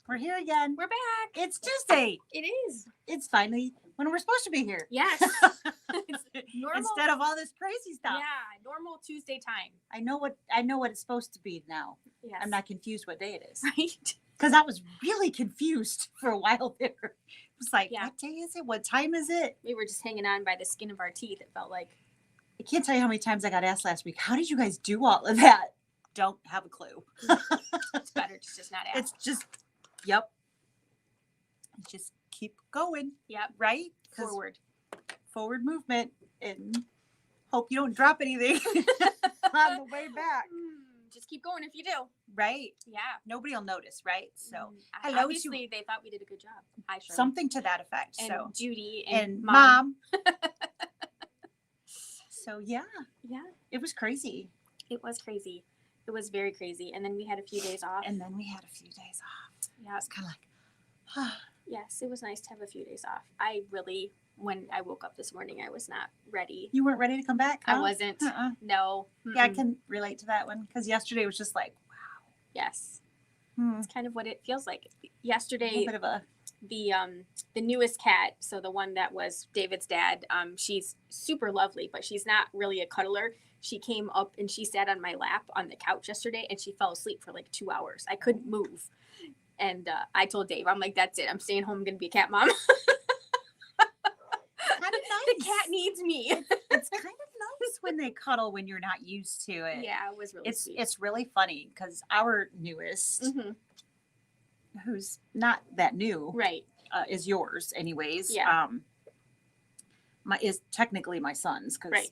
We're here again. We're back. It's Tuesday. It is. It's finally when we're supposed to be here. Yes. It's normal. Instead of all this crazy stuff. Yeah, normal Tuesday time. I know what it's supposed to be now. Yes. I'm not confused what day it is. Right. Because I was really confused for a while there. It was like, Yeah. What day is it? What time is it? We were just hanging on by the skin of our teeth. It felt like. I can't tell you how many times I got asked last week, how did you guys do all of that? Don't have a clue. It's better to just not ask. It's just, yep. Just keep going. Yep. Right? Forward Movement, and hope you don't drop anything on the way back. Just keep going if you do. Right? Yeah. Nobody will notice, right? So, hello. Obviously, they thought we did a good job. Hi, Shirley. Something to that effect. And so Judy and Mom. So yeah, it was crazy. It was crazy. It was very crazy. And then we had a few days off. And then we had a few days off. Yeah, it's kind of like, yes, it was nice to have a few days off. When I woke up this morning, I was not ready. You weren't ready to come back? I wasn't. No. Yeah, I can relate to that one because yesterday was just like, wow. Yes. It's kind of what it feels like. Yesterday, a bit of a... the newest cat, so the one that was David's dad, she's super lovely, but she's not really a cuddler. She came up and she sat on my lap on the couch yesterday and she fell asleep for like 2 hours. I couldn't move. And I told Dave, I'm like, that's it. I'm staying home. I'm going to be a cat mom. Kind of nice. The cat needs me. It's kind of nice when they cuddle when you're not used to it. Yeah, it was really sweet. It's really funny because our newest, who's not that new, right, is yours anyways. Yeah. Is technically my son's because right.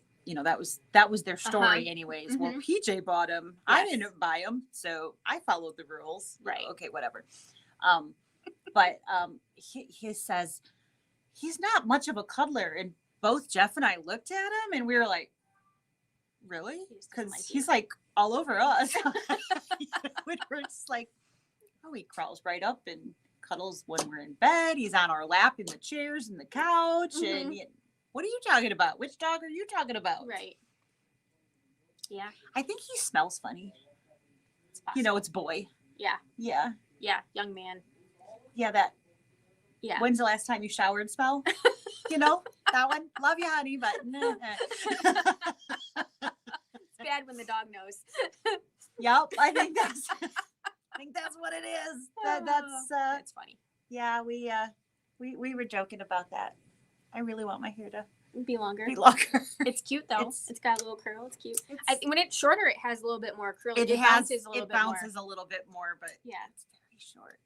That was their story anyways. Well, PJ bought him. Yes. I didn't buy him, so I followed the rules. Right. Okay, whatever. But he says he's not much of a cuddler, and both Jeff and I looked at him and we were like, really? Because he's like all over us. We're just like, oh, he crawls right up and cuddles when we're in bed. He's on our lap in the chairs and the couch. And what are you talking about? Which dog are you talking about? Right. Yeah. I think he smells funny. It's boy. Yeah. Yeah. Yeah. Young man. Yeah. That. Yeah. When's the last time you showered and smell? That one. Love you, honey, but nah. It's bad when the dog knows. Yep. I think that's what it is. That's funny. Yeah. We were joking about that. I really want my hair to be longer. It's cute though. It's got a little curl. It's cute. When it's shorter, it has a little bit more curl. It bounces a little bit more, but yeah, it's very short.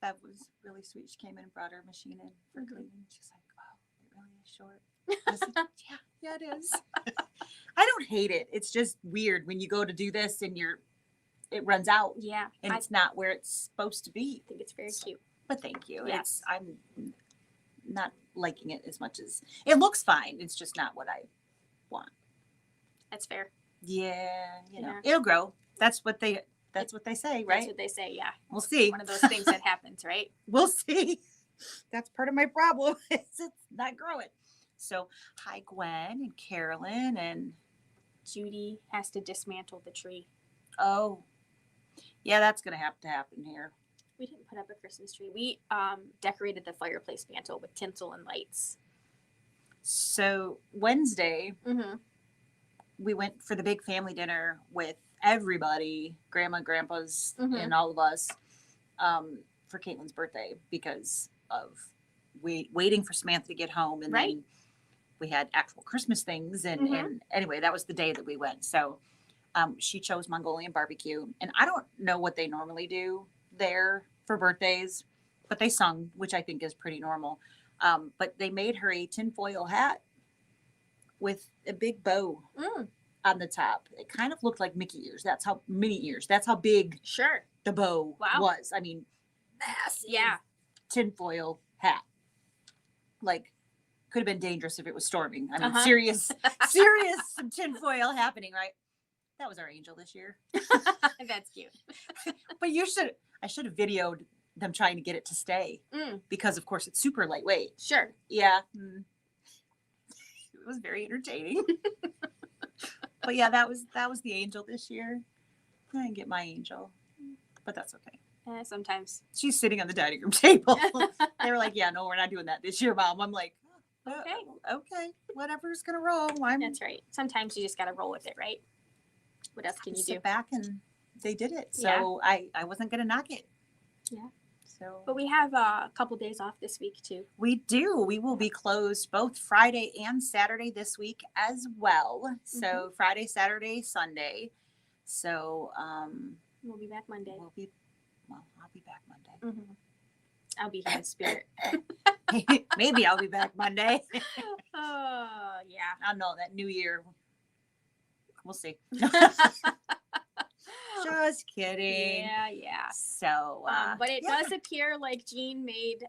That was really sweet. She came in and brought her machine in for cleaning. She's like, "Oh, it really is short." I was like, yeah, it is. I don't hate it. It's just weird when you go to do this and it runs out. Yeah, and it's not where it's supposed to be. I think it's very cute. But thank you. Yes. I'm not liking it as much as it looks fine. It's just not what I want. That's fair. Yeah, it'll grow. That's what they say, right? That's what they say. Yeah. We'll see. One of those things that happens, right? We'll see. That's part of my problem. It's not growing. So, hi Gwen and Carolyn and Judy has to dismantle the tree. Oh, yeah, that's gonna have to happen here. We didn't put up a Christmas tree. We decorated the fireplace mantle with tinsel and lights. So Wednesday, we went for the big family dinner with everybody, grandma, grandpas, and all of us, for Caitlin's birthday because of waiting for Samantha to get home. And then we had actual Christmas things. And anyway, that was the day that we went. So she chose Mongolian barbecue. And I don't know what they normally do there for birthdays, but they sung, which I think is pretty normal. But they made her a tinfoil hat with a big bow on the top. It kind of looked like Mickey ears. That's how mini ears. That's how big the bow was. I mean, massive tinfoil hat. Like, could have been dangerous if it was storming. I mean, serious some tinfoil happening, right? That was our angel this year. That's cute. But I should have videoed them trying to get it to stay because, of course, it's super lightweight. Sure. Yeah. It was very entertaining. But yeah, that was the angel this year. I didn't get my angel, but that's okay. Sometimes. She's sitting on the dining room table. They were like, yeah, no, we're not doing that this year, Mom. I'm like, okay, whatever's going to roll. That's right. Sometimes you just got to roll with it, right? What else can you do? Sit back and they did it. So I wasn't going to knock it. Yeah. So, but we have a couple days off this week too. We do. We will be closed both Friday and Saturday this week as well. So Friday, Saturday, Sunday. So we'll be back Monday. I'll be back Monday. I'll be here in spirit. Maybe I'll be back Monday. Yeah. I don't know, that new year. We'll see. Just kidding. Yeah. So, but it does appear like Gene made,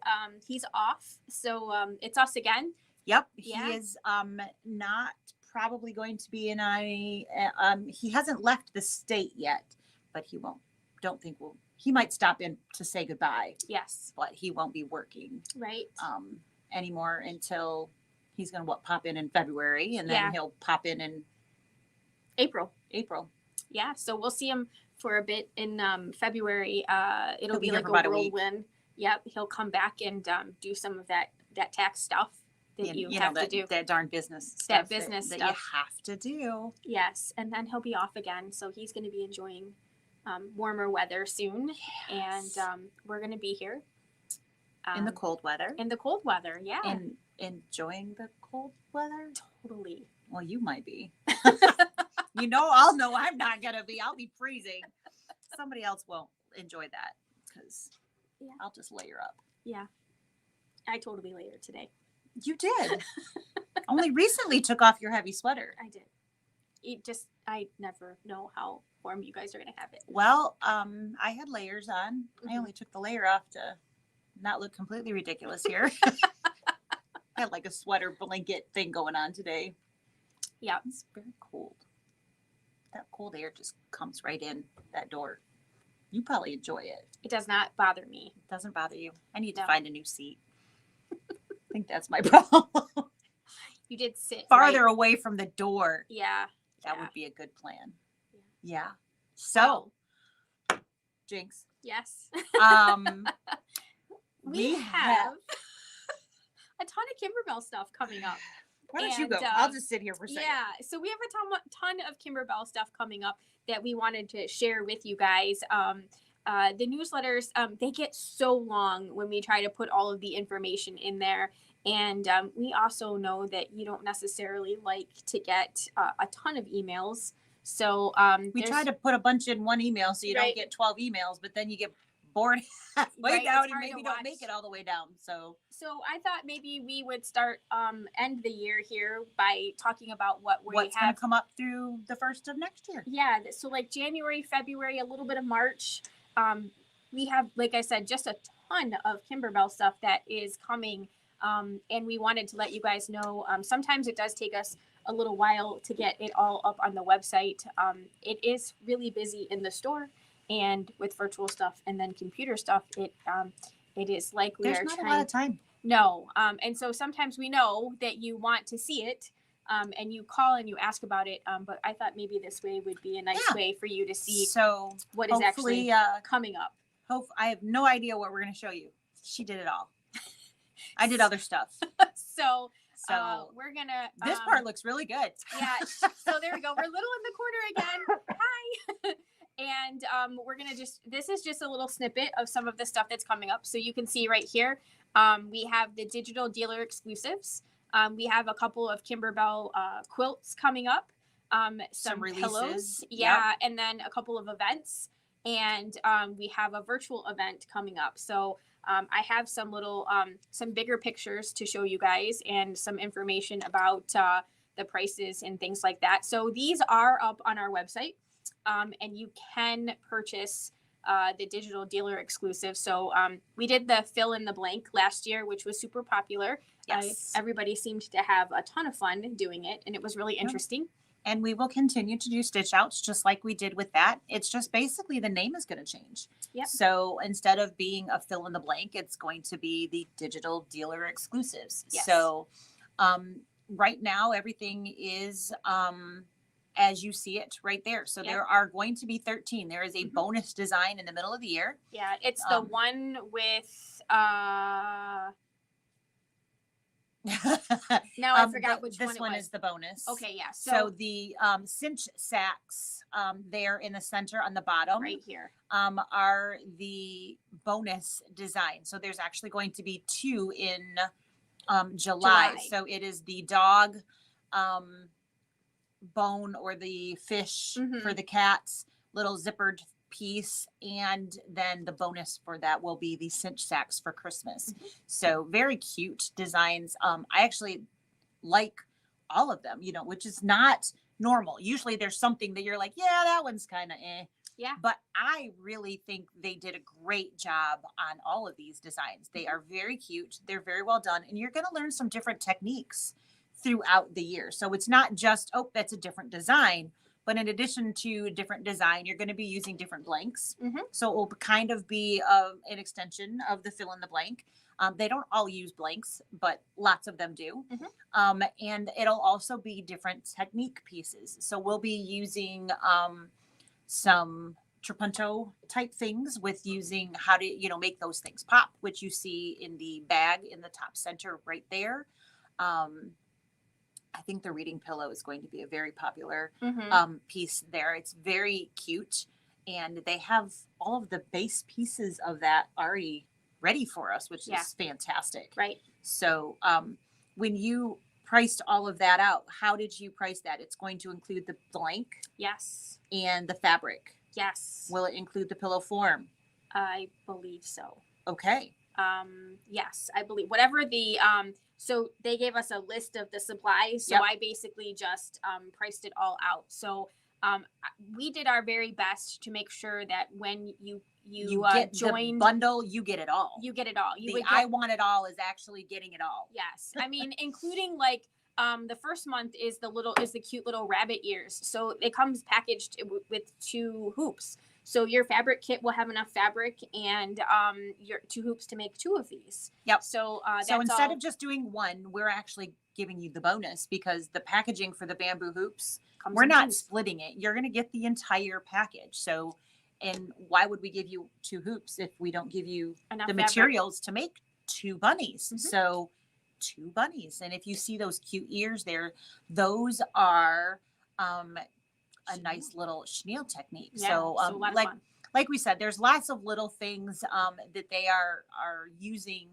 he's off. So, it's us again. Yep. He is, not probably going to be in he hasn't left the state yet, but he he might stop in to say goodbye. Yes. But he won't be working. Right. Anymore until he's going to pop in February, and then he'll pop in April. Yeah, so we'll see him for a bit in February. It'll be like a whirlwind. Yep, he'll come back and do some of that tax stuff that you have to do. That darn business stuff. That business stuff. That you have to do. Yes, and then he'll be off again. So he's going to be enjoying warmer weather soon. Yes. And we're going to be here. In the cold weather. Yeah. And enjoying the cold weather? Totally. Well, you might be. I'll know I'm not going to be. I'll be freezing. Somebody else won't enjoy that because I'll just layer up. Yeah. I totally layered today. You did. Only recently took off your heavy sweater. I did. I never know how warm you guys are going to have it. Well, I had layers on. I only took the layer off to not look completely ridiculous here. I had like a sweater blanket thing going on today. Yeah. It's very cold. That cold air just comes right in that door. You probably enjoy it. It does not bother me. It doesn't bother you. I need to find a new seat. I think that's my problem. You did sit farther away from the door. Yeah. That would be a good plan. Yeah. So, Jinx. Yes. We have a ton of Kimberbell stuff coming up. Why don't you go? I'll just sit here for a second. Yeah, so we have a ton of Kimberbell stuff coming up that we wanted to share with you guys. The newsletters, they get so long when we try to put all of the information in there. And we also know that you don't necessarily like to get a ton of emails. So we try to put a bunch in one email so you don't get 12 emails, but then you get bored halfway down and maybe don't make it all the way down. So I thought maybe we would start end the year here by talking about what's going to come up through the first of next year. Yeah, so like January, February, a little bit of March. We have, like I said, just a ton of Kimberbell stuff that is coming. And we wanted to let you guys know, sometimes it does take us a little while to get it all up on the website. It is really busy in the store and with virtual stuff and then computer stuff. It is like there's not a lot of time. No. And so sometimes we know that you want to see it, and you call and you ask about it. But I thought maybe this way would be a nice way for you to see what is actually coming up. I have no idea what we're going to show you. She did it all. I did other stuff. So we're gonna. This part looks really good. Yeah. So there we go. We're a little in the corner again. Hi. And we're gonna this is just a little snippet of some of the stuff that's coming up. So you can see right here, we have the digital dealer exclusives. We have a couple of Kimberbell quilts coming up. Some pillows. Yeah. Yep. And then a couple of events. And we have a virtual event coming up. So I have some little, some bigger pictures to show you guys and some information about the prices and things like that. So these are up on our website, and you can purchase the digital dealer exclusive. So we did the fill in the blank last year, which was super popular. Yes. Everybody seemed to have a ton of fun doing it, and it was really interesting. And we will continue to do stitch outs just like we did with that. It's just basically the name is going to change. Yep. So instead of being a fill in the blank, it's going to be the digital dealer exclusives. Yes. So right now everything is as you see it right there. So there are going to be 13. There is a bonus design in the middle of the year. Yeah, it's the one with now I forgot which one it was. This one is the bonus. Okay, yeah. So the cinch sacks there in the center on the bottom, right here, are the bonus design. So there's actually going to be 2 in July. So it is the dog bone or the fish for the cats, little zippered piece, and then the bonus for that will be the cinch sacks for Christmas. So very cute designs. I actually like all of them, you know, which is not normal. Usually there's something that you're like, yeah, that one's kind of yeah, but I really think they did a great job on all of these designs. They are very cute, they're very well done, and you're going to learn some different techniques throughout the year. So it's not just, oh, that's a different design, but in addition to a different design, you're going to be using different blanks. So it will kind of be an extension of the fill in the blank. They don't all use blanks, but lots of them do. And it'll also be different technique pieces. So we'll be using some trapunto type things with using how to, you know, make those things pop, which you see in the bag in the top center right there. I think the reading pillow is going to be a very popular piece there. It's very cute, and they have all of the base pieces of that already ready for us, which is fantastic. Right. So when you priced all of that out, how did you price that? It's going to include the blank? Yes. And the fabric? Yes. Will it include the pillow form? I believe so. Okay. Yes, I believe whatever the so they gave us a list of the supplies, so I basically just priced it all out. So we did our very best to make sure that when you get joined the bundle, you get it all. You get it all. I want it all is actually getting it all. Yes. I mean, including like the first month is the cute little rabbit ears. So it comes packaged with 2 hoops. So your fabric kit will have enough fabric and your 2 hoops to make 2 of these. Yep. So so instead of just doing one, we're actually giving you the bonus, because the packaging for the bamboo hoops, we're not splitting it. You're going to get the entire package. So, and why would we give you 2 hoops if we don't give you enough the materials to make 2 bunnies? So 2 bunnies. And if you see those cute ears there, those are a nice little chenille technique. So like we said, there's lots of little things that they are using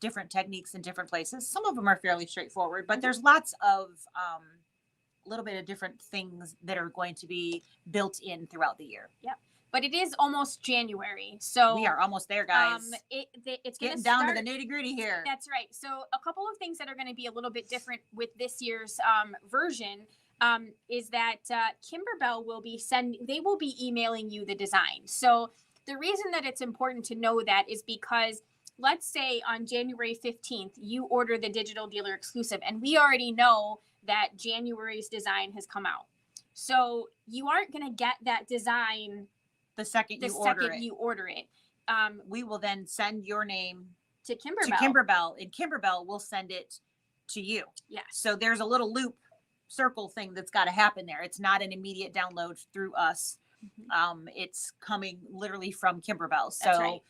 different techniques in different places. Some of them are fairly straightforward, but there's lots of a little bit of different things that are going to be built in throughout the year. Yep. But it is almost January, so we are almost there, guys. It's getting down to the nitty gritty here. That's right. So a couple of things that are going to be a little bit different with this year's version is that Kimberbell will be they will be emailing you the design. So the reason that it's important to know that is because let's say on January 15th, you order the digital dealer exclusive, and we already know that January's design has come out. So you aren't going to get that design the second you order it. We will then send your name to Kimberbell, and Kimberbell will send it to you. Yes. So there's a little loop circle thing that's got to happen there. It's not an immediate download through us. It's coming literally from Kimberbell. So that's right.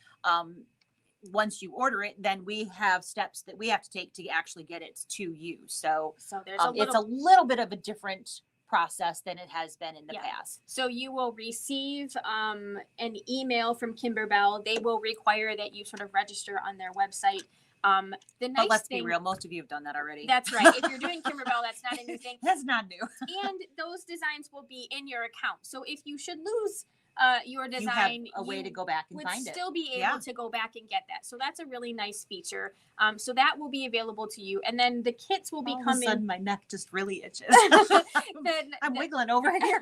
Once you order it, then we have steps that we have to take to actually get it to you. So there's it's a little bit of a different process than it has been in the past. So you will receive an email from Kimberbell. They will require that you sort of register on their website. But let's be real, most of you have done that already. That's right. If you're doing Kimberbell, that's not a new thing. That's not new. And those designs will be in your account. So if you should lose your design, you have a way to go back and find it. Would still be able to go back and get that. So that's a really nice feature. So that will be available to you. And then the kits will be coming. All of a sudden, my neck just really itches. I'm wiggling over here.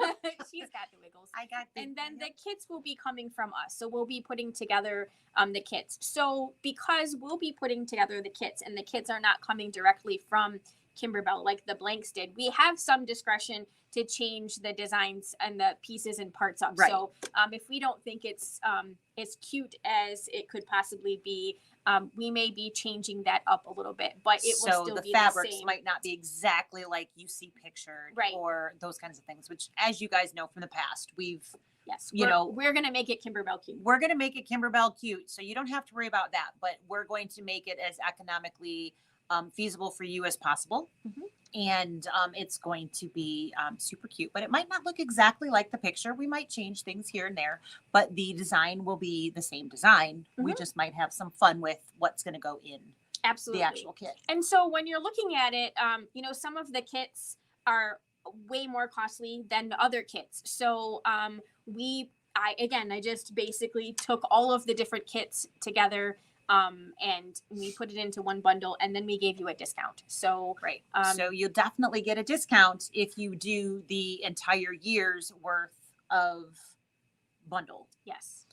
She's got the wiggles. I got the. And then the kits will be coming from us. So we'll be putting together the kits. So because we'll be putting together the kits, and the kits are not coming directly from Kimberbell like the blanks did, we have some discretion to change the designs and the pieces and parts up. Right. So if we don't think it's as cute as it could possibly be, we may be changing that up a little bit, but it will still the be fabrics the same. might not be exactly like you see pictured, Right. or those kinds of things, which, as you guys know from the past, Yes, we're going to make it Kimberbell cute. We're going to make it Kimberbell cute, so you don't have to worry about that, but we're going to make it as economically feasible for you as possible. And it's going to be super cute, but it might not look exactly like the picture. We might change things here and there, but the design will be the same design. We just might have some fun with what's going to go in Absolutely. the actual kit. And so when you're looking at it, you know, some of the kits are way more costly than the other kits. So I just basically took all of the different kits together, and we put it into one bundle, and then we gave you a discount. So right. So you'll definitely get a discount if you do the entire year's worth of bundle. Yes.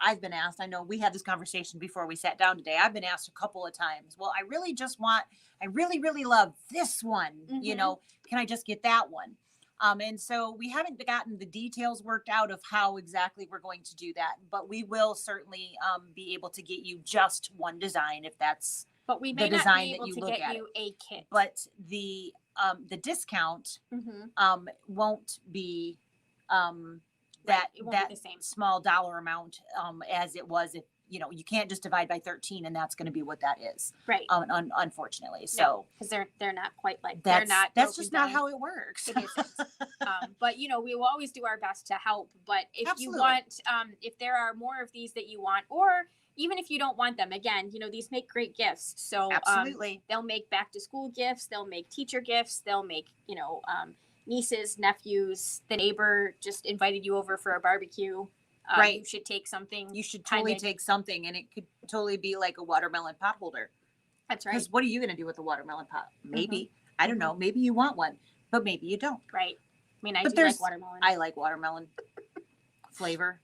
I've been asked, I know we had this conversation before we sat down today. I've been asked a couple of times, well, I really, really love this one. You know, can I just get that one? And so we haven't gotten the details worked out of how exactly we're going to do that, but we will certainly be able to get you just one design if that's but we may the not design be able that you to look get at. You a kit. But the discount won't be that it won't that be the same small dollar amount as it was. If you know, you can't just divide by 13 and that's going to be what that is, right? Unfortunately, so because they're not quite like that's they're not that's just down. not how it works. It isn't. But you know, we will always do our best to help. But if Absolutely. you want, if there are more of these that you want, or even if you don't want them, again, you know, these make great gifts. So absolutely, they'll make back to school gifts. They'll make teacher gifts. They'll make, you know, nieces, nephews. The neighbor just invited you over for a barbecue. Right. You should take something. You should totally take something, and it could totally be like a watermelon pot holder. That's right. Because what are you going to do with a watermelon pot? Maybe. I don't know. Maybe you want one, but maybe you don't. Right. I mean, I do like watermelon. I like watermelon flavor.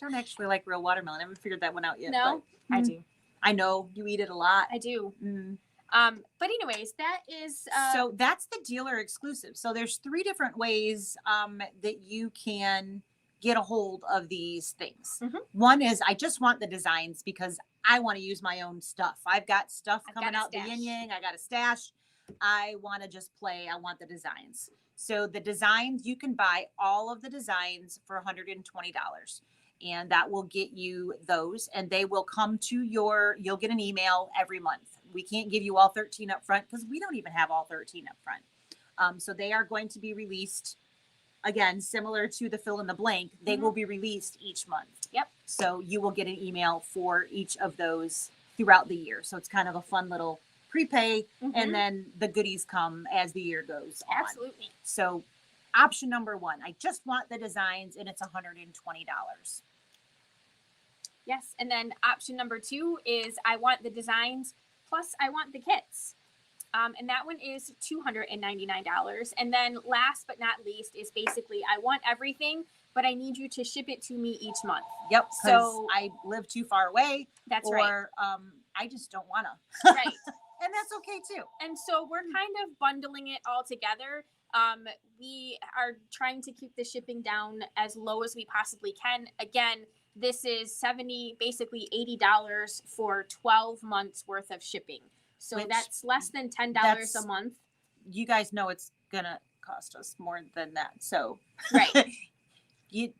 Don't actually like real watermelon. I haven't figured that one out yet. No, but, I do. I know you eat it a lot. I do. Mm. But anyways, that is so that's the dealer exclusive. So there's 3 different ways that you can get a hold of these things. One is I just want the designs because I want to use my own stuff. I've got stuff coming out the yin yang. I got a stash. I want to just play. I want the designs. So the designs, you can buy all of the designs for $120. And that will get you those, and they will come to you'll get an email every month. We can't give you all 13 up front because we don't even have all 13 up front. So they are going to be released, again, similar to the fill in the blank. They will be released each month. Yep. So you will get an email for each of those throughout the year. So it's kind of a fun little prepay, and then the goodies come as the year goes on. Absolutely. So option number 1, I just want the designs, and it's $120. Yes. And then option number 2 is I want the designs plus I want the kits. And that one is $299. And then last but not least is basically I want everything, but I need you to ship it to me each month. Yep. So I live too far away. That's right. Or I just don't want to. Right. And that's okay too. And so we're kind of bundling it all together. We are trying to keep the shipping down as low as we possibly can. Again, this is basically $80 for 12 months worth of shipping. So that's less than $10 a month. You guys know it's gonna cost us more than that. So right. you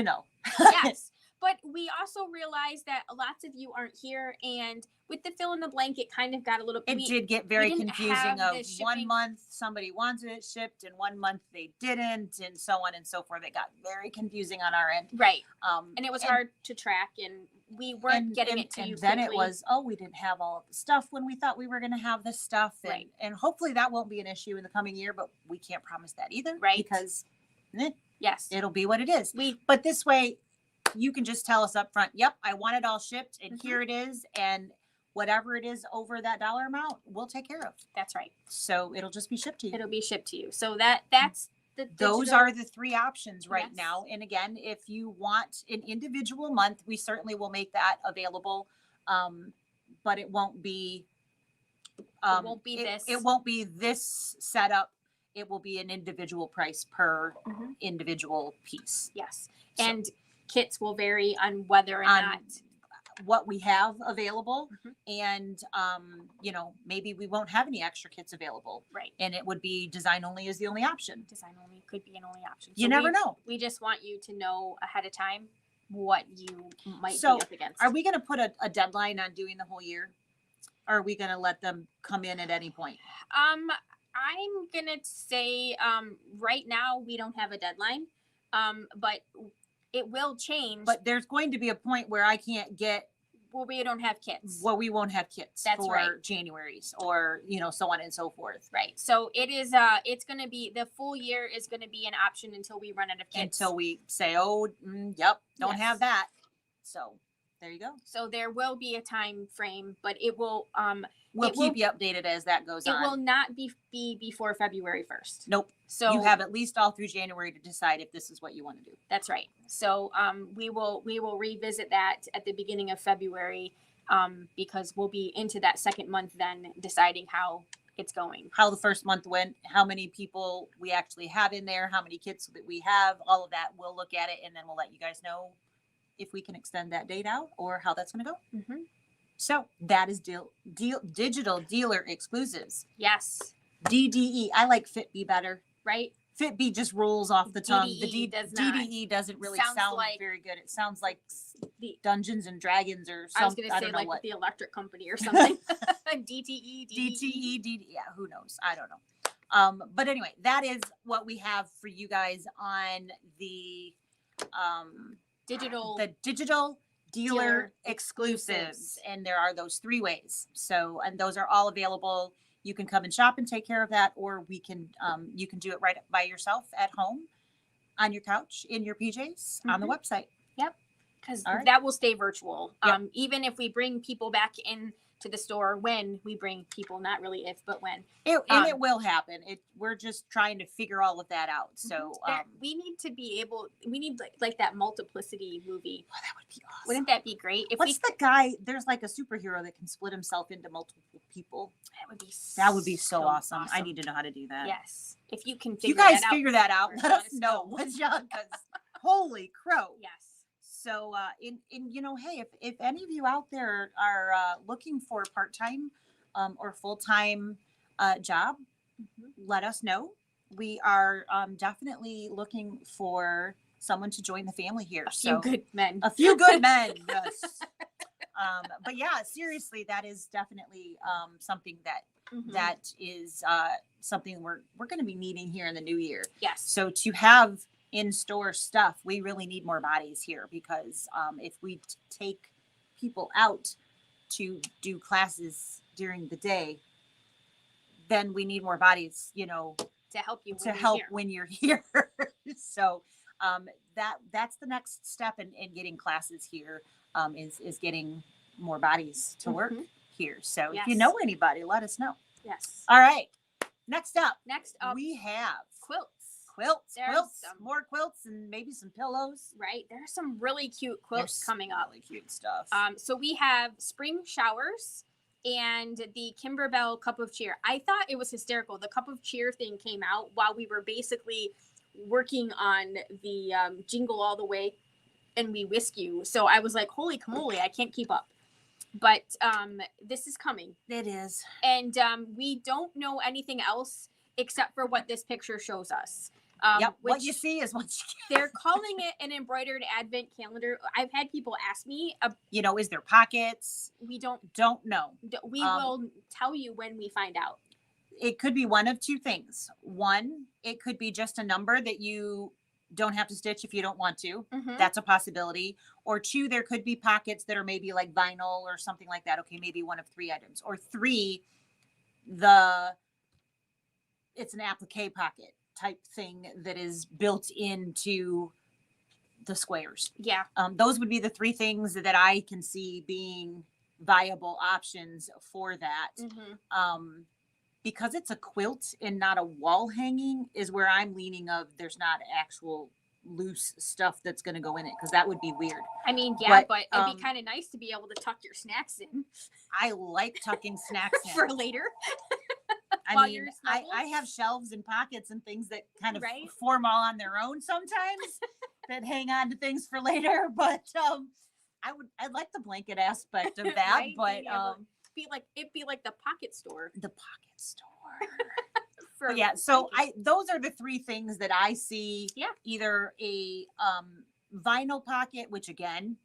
know. Yes. But we also realized that lots of you aren't here, and with the fill in the blank, it kind of got a little. It did get very confusing. Of 1 month somebody wanted it shipped, and 1 month they didn't, and so on and so forth. It got very confusing on our end. Right. And it was hard to track, and we weren't getting it to you. And then it was, we didn't have all of the stuff when we thought we were going to have this stuff, and right. And hopefully that won't be an issue in the coming year, but we can't promise that either, right? Because yes, it'll be what it is. But this way, you can just tell us up front, yep, I want it all shipped, and here it is, and whatever it is over that dollar amount, we'll take care of. That's right. So it'll just be shipped to you. It'll be shipped to you. So that's those are the 3 options right now. And again, if you want an individual month, we certainly will make that available. But it won't be this. It won't be this setup. It will be an individual price per individual piece. Yes. And Kits will vary on whether or not what we have available. Mhm. And you know, maybe we won't have any extra kits available, Right. and it would be design only is the only option. Design only could be an only option. You never know. We just want you to know ahead of time what you might So be up against. are we going to put a deadline on doing the whole year, or are we going to let them come in at any point? I'm gonna say right now we don't have a deadline, but it will change. But there's going to be a point where I can't get. Well, we don't have kits. Well, we won't have kits That's for right. January's, or you know, so on and so forth. Right. So it is. It's going to be the full year is going to be an option until we run out of kits. Until we say, oh, yep, don't Yes. have that. So there you go. So there will be a time frame, but it will. We'll keep you updated as that goes on. It will not be before February 1st. Nope. So you have at least all through January to decide if this is what you want to do. That's right. So we will revisit that at the beginning of February, because we'll be into that second month then deciding how it's going. How the first month went, how many people we actually have in there, how many kits that we have, all of that. We'll look at it, and then we'll let you guys know if we can extend that date out or how that's going to go. Mm-hmm. So that is digital dealer exclusives. Yes. DDE. I like FitBee better. Right? FitBee just rolls off the tongue. DDE DDE doesn't really sound like, very good. It sounds like Dungeons and Dragons or something. I was going to say like what. The electric company or something. DTE, DTE, yeah, who knows? I don't know. But anyway, that is what we have for you guys on the digital dealer exclusives. And there are those 3 ways. So, and those are all available. You can come and shop and take care of that, or we can, you can do it right by yourself at home on your couch in your PJs on the website. Yep. Because that will stay virtual. Yep. Even if we bring people back in to the store, when we bring people, not really if, but when. And it will happen. We're just trying to figure all of that out. So we need to be able, we need like that multiplicity movie. Oh, that would be awesome. Wouldn't that be great? If What's the guy? There's like a superhero that can split himself into multiple people. That would be so awesome. I need to know how to do that. Yes. If you can figure that out, let us know what's young, because holy crow. Yes. So, you know, hey, if any of you out there are looking for a part-time or full-time job, let us know. We are definitely looking for someone to join the family here. A few good men. A few good men, yes. But yeah, seriously, that is definitely something that is something we're going to be needing here in the new year. Yes. So to have in-store stuff, we really need more bodies here, because if we take people out to do classes during the day, then we need more bodies, you know, to help you when you're here. So that's the next step in getting classes here, is getting more bodies to work here. So if you know anybody, let us know. Yes. All right. Next up, we have quilts. More quilts, and maybe some pillows. Right. There's some really cute quilts coming up. Really cute stuff. So we have spring showers and the Kimberbell cup of cheer. I thought it was hysterical. The cup of cheer thing came out while we were basically working on the Jingle All the Way and We Whisk You. So I was like, holy camole, I can't keep up. But this is coming. It is. And we don't know anything else except for what this picture shows us. What you see is what you get. They're calling it an embroidered advent calendar. I've had people ask me, you know, is there pockets? We don't know. We will tell you when we find out. It could be one of 2 things. One, it could be just a number that you don't have to stitch if you don't want to. That's a possibility. Or 2, there could be pockets that are maybe like vinyl or something like that. Okay, maybe one of 3 items. Or 3, it's an applique pocket type thing that is built into the squares. Yeah. Those would be the 3 things that I can see being viable options for that. Because it's a quilt and not a wall hanging is where I'm leaning of there's not actual loose stuff that's going to go in it, because that would be weird. I mean, yeah, but it'd be kind of nice to be able to tuck your snacks in. I like tucking snacks in. For later. I mean, I have shelves and pockets and things that kind of form all on their own sometimes. that hang on to things for later, but I'd like the blanket aspect of that, Right? but it'd be like the pocket store. the pocket store. For But yeah, so blankets. those are the three things that I see. Yeah. Either a vinyl pocket, which again,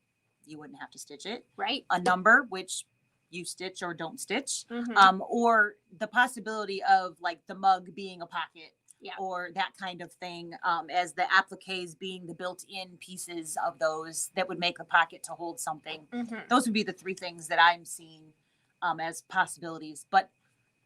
you wouldn't have to stitch it. Right. A number, which you stitch or don't stitch. Mm-hmm. Or the possibility of like the mug being a pocket. Yeah. Or that kind of thing, as the appliques being the built-in pieces of those that would make a pocket to hold something. Mm-hmm. Those would be the three things that I'm seeing as possibilities. But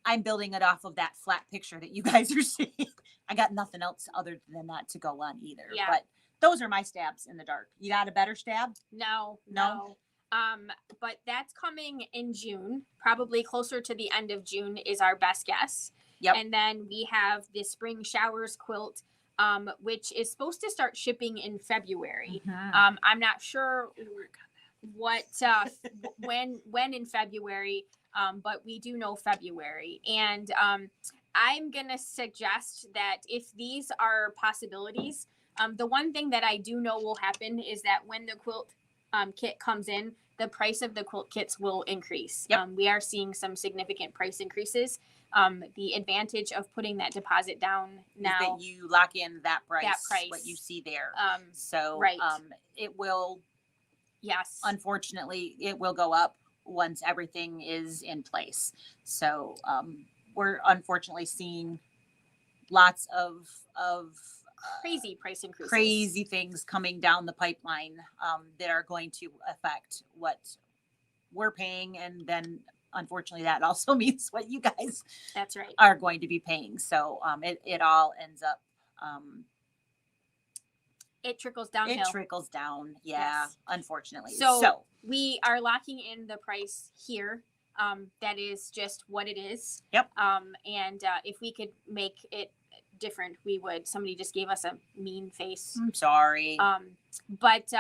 I'm building it off of that flat picture that you guys are seeing. I got nothing else other than that to go on either. Yeah. But those are my stabs in the dark. You got a better stab? No. But that's coming in June, probably closer to the end of June is our best guess. Yep. And then we have the Spring Showers quilt, which is supposed to start shipping in February. Mm-hmm. I'm not sure what when in February, but we do know February. And I'm gonna suggest that if these are possibilities, the one thing that I do know will happen is that when the quilt kit comes in, the price of the quilt kits will increase. Yep. We are seeing some significant price increases. The advantage of putting that deposit down now, is that you lock in that price, what you see there. So right. It will, yes, unfortunately, it will go up once everything is in place. So we're unfortunately seeing lots of crazy price increases, crazy things coming down the pipeline that are going to affect what we're paying, and then unfortunately that also means what you guys that's right are going to be paying. So it all ends up it trickles downhill. It trickles down, yeah. Yes. Unfortunately. So we are locking in the price here. That is just what it is. Yep. And if we could make it different, we would. Somebody just gave us a mean face. I'm sorry. But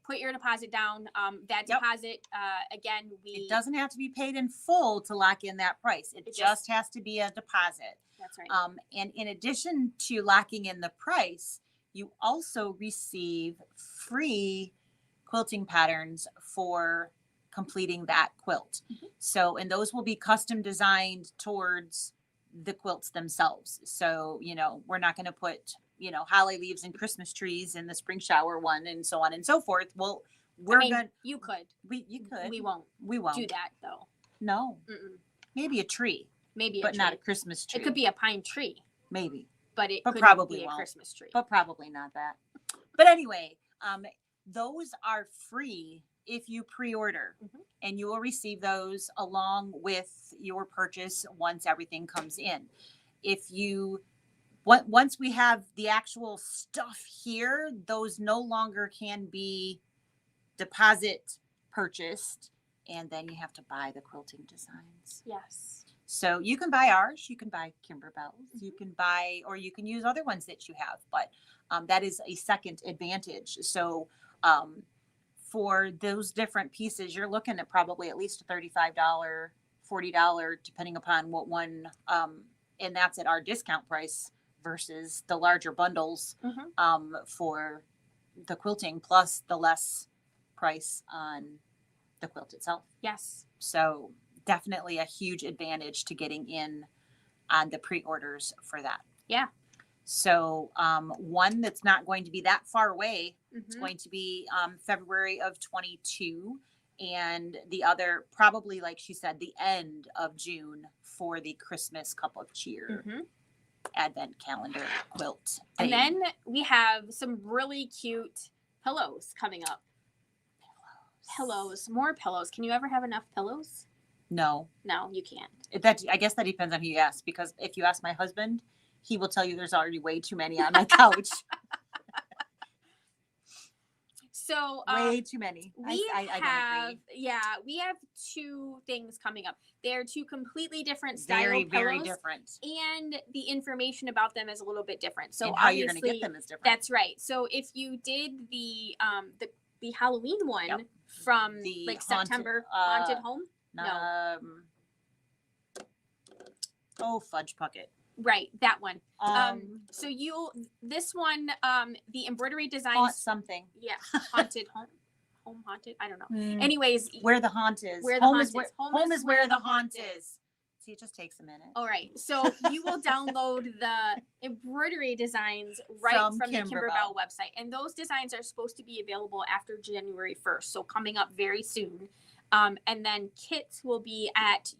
put your deposit down. That deposit, again, it doesn't have to be paid in full to lock in that price. It just has to be a deposit. That's right. And in addition to locking in the price, you also receive free quilting patterns for completing that quilt. Mm-hmm. So, and those will be custom designed towards the quilts themselves. So, we're not going to put, holly leaves and Christmas trees in the spring shower one and so on and so forth. Well, you could. You could. We won't do that though. No. Mm-mm. Maybe a tree. Maybe but not a Christmas tree. It could be a pine tree. Maybe. But probably be a won't. Christmas tree. But probably not that. But anyway, those are free if you pre-order, mm-hmm. and you will receive those along with your purchase once everything comes in. Once we have the actual stuff here, those no longer can be deposit purchased, and then you have to buy the quilting designs. Yes. So you can buy ours, you can buy Kimberbell's, mm-hmm. you can buy, or you can use other ones that you have, but that is a second advantage. So for those different pieces, you're looking at probably at least a $35, $40, depending upon what one, and that's at our discount price versus the larger bundles, mm-hmm. For the quilting, plus the less price on the quilt itself. Yes. So definitely a huge advantage to getting in on the pre-orders for that. Yeah. So one that's not going to be that far away, mm-hmm. it's going to be February of 22, and the other probably, like she said, the end of June for the Christmas Cup of Cheer, mm-hmm. Advent calendar quilt. And then we have some really cute pillows coming up. Pillows, more pillows. Can you ever have enough pillows? No, you can't. I guess that depends on who you ask, because if you ask my husband, he will tell you there's already way too many on my couch. So way too many. I don't agree. Yeah, we have two things coming up. They're two completely different style pillows. Very different. And the information about them is a little bit different. So and how you're going to get them is different. That's right. So if you did the Halloween one, yep. from the September haunted home. Fudge Pucket. Right, that one. So this one, the embroidery designs. Haunt something. Yeah, haunted home haunted. I don't know. Anyways, where the haunt is. Where the haunt is. Home is where the haunt is. See, it just takes a minute. All right, so you will download the embroidery designs right from the Kimberbell website, and those designs are supposed to be available after January 1st, so coming up very soon. And then kits will be at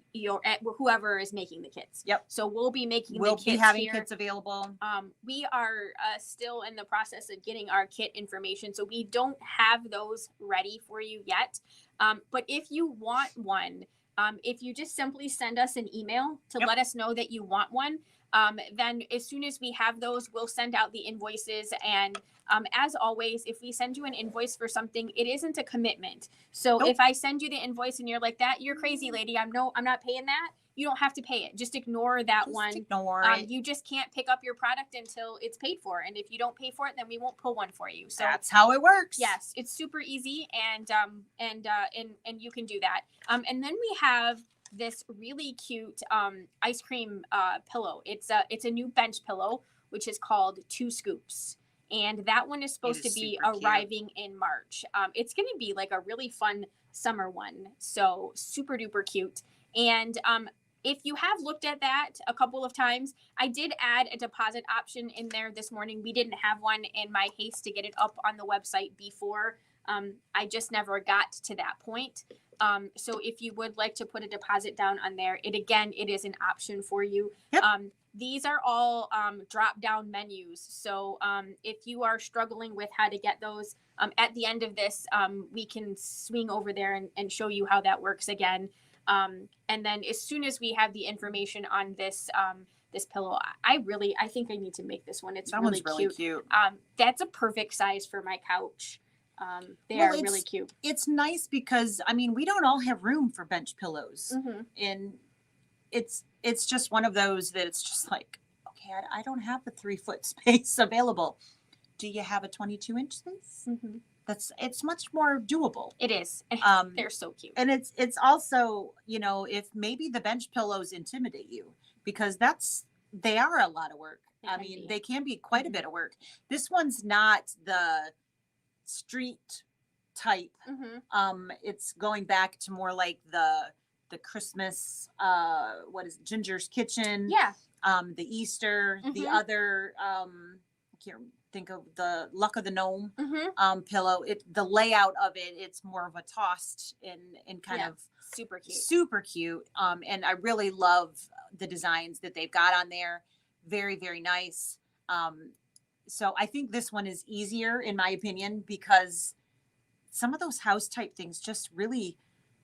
whoever is making the kits. Yep. So we'll be making the kits. We'll be having here. Kits available. We are still in the process of getting our kit information, so we don't have those ready for you yet. But if you want one, if you just simply send us an email to let us know that you want one, then as soon as we have those, we'll send out the invoices. And as always, if we send you an invoice for something, it isn't a commitment. So if I send you the invoice and you're like, that, you're crazy, lady, I'm not paying that. You don't have to pay it. Just ignore that one. Ignore it. You just can't pick up your product until it's paid for. And if you don't pay for it, then we won't pull one for you. So that's how it works. Yes, it's super easy, and you can do that. And then we have this really cute ice cream pillow. It's a new bench pillow, which is called 2 Scoops. And that one is supposed to be arriving in March. It's going to be like a really fun summer one. So super duper cute. And if you have looked at that a couple of times, I did add a deposit option in there this morning. We didn't have one in my haste to get it up on the website before. I just never got to that point. So if you would like to put a deposit down on there, it is an option for you. Yep. These are all drop down menus. So if you are struggling with how to get those, at the end of this, we can swing over there and show you how that works again. And then as soon as we have the information on this pillow, I think I need to make this one. It's really cute. That's a perfect size for my couch. They are really cute. It's nice because we don't all have room for bench pillows, and it's just one of those that it's just like, okay, I don't have the 3-foot space available. Do you have a 22-inch space? It's much more doable. It is. They're so cute. And it's also, if maybe the bench pillows intimidate you, because they are a lot of work. They can be quite a bit of work. This one's not the street type. It's going back to more like the Christmas, what is it, Ginger's Kitchen? Yeah. The Easter, the other, I can't think of the Luck of the Gnome pillow. The layout of it's more of a tossed and kind of super cute. And I really love the designs that they've got on there. Very, very nice. So I think this one is easier in my opinion, because some of those house type things just really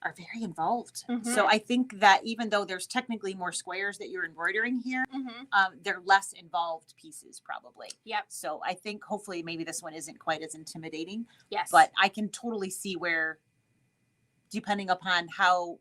are very involved. So I think that even though there's technically more squares that you're embroidering here, they're less involved pieces probably. Yep. So I think hopefully maybe this one isn't quite as intimidating. Yes. But I can totally see where, depending upon how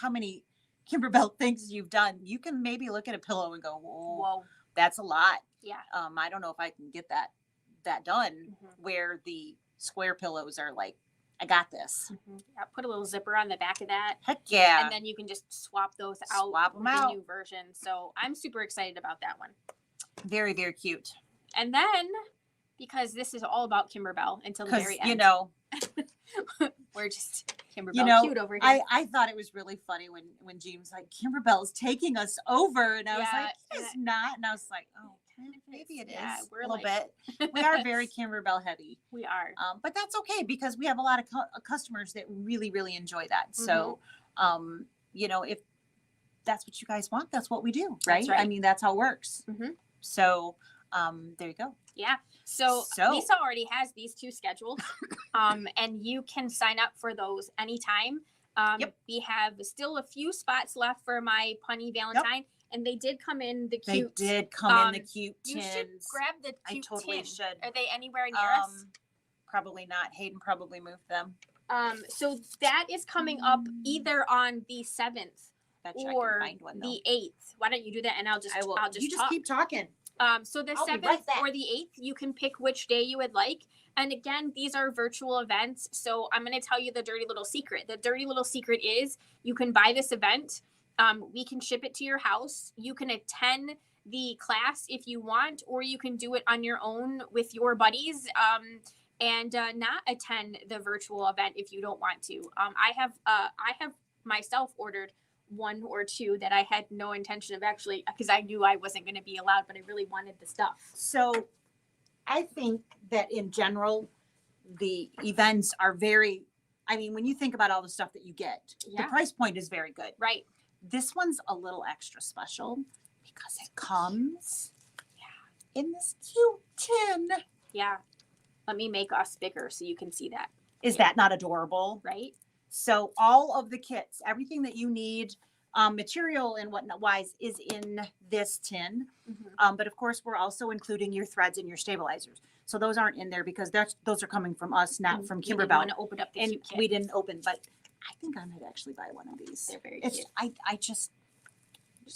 many Kimberbell things you've done, you can maybe look at a pillow and go, whoa. That's a lot. Yeah. I don't know if I can get that done, where the square pillows are like, I got this. Yeah, put a little zipper on the back of that. Heck yeah. And then you can just swap those out with the new version. So I'm super excited about that one. Very, very cute. And then, because this is all about Kimberbell until the very end. We're just Kimberbell cute over here. I thought it was really funny when Jean was like, Kimberbell's taking us over. And I was like, it's not. And I was like, oh, maybe it is a little bit. We are very Kimberbell heavy. We are. But that's okay, because we have a lot of customers that really, really enjoy that. So, if that's what you guys want, that's what we do, right? That's right. That's how it works. So, there you go. Yeah. So Lisa already has these 2 scheduled, and you can sign up for those anytime. We have still a few spots left for my Punny Valentine. Yep. And they did come in the cute. They did come in the cute tins. You should grab the cute I totally tin. should. Are they anywhere near us? Probably not. Hayden probably moved them. So that is coming up either on the 7th or the 8th. Why don't you do that, and I'll just you just keep talking. So the 7th or the 8th, you can pick which day you would like. And again, these are virtual events. So I'm going to tell you the dirty little secret. The dirty little secret is you can buy this event. We can ship it to your house. You can attend the class if you want, or you can do it on your own with your buddies. And not attend the virtual event if you don't want to. I have myself ordered one or two that I had no intention of actually, because I knew I wasn't going to be allowed, but I really wanted the stuff. So I think that in general, the events are very, I mean, when you think about all the stuff that you get, the price point is very good. Right. This one's a little extra special because it comes in this cute tin. Yeah. Let me make us bigger so you can see that. Is that not adorable? Right. So all of the kits, everything that you need, material and whatnot wise, is in this tin. Mm-hmm. But of course, we're also including your threads and your stabilizers. So those aren't in there because those are coming from us, not from Kimberbell. We want to open up the and cute kit. We didn't open, but I think I might actually buy one of these. They're very cute. I just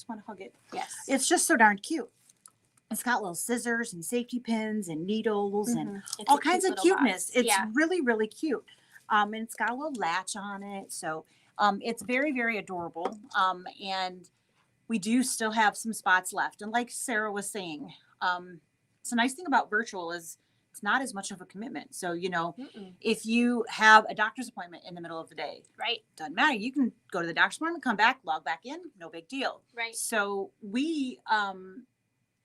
want to hug it. Yes. It's just so darn cute. It's got little scissors and safety pins and needles and all kinds of cuteness. Box. It's really, really cute. And it's got a little latch on it. So it's very, very adorable. And we do still have some spots left. And like Sarah was saying, it's a nice thing about virtual is it's not as much of a commitment. So, you know, if you have a doctor's appointment in the middle of the day, right, doesn't matter. You can go to the doctor's appointment, come back, log back in, no big deal. Right. So we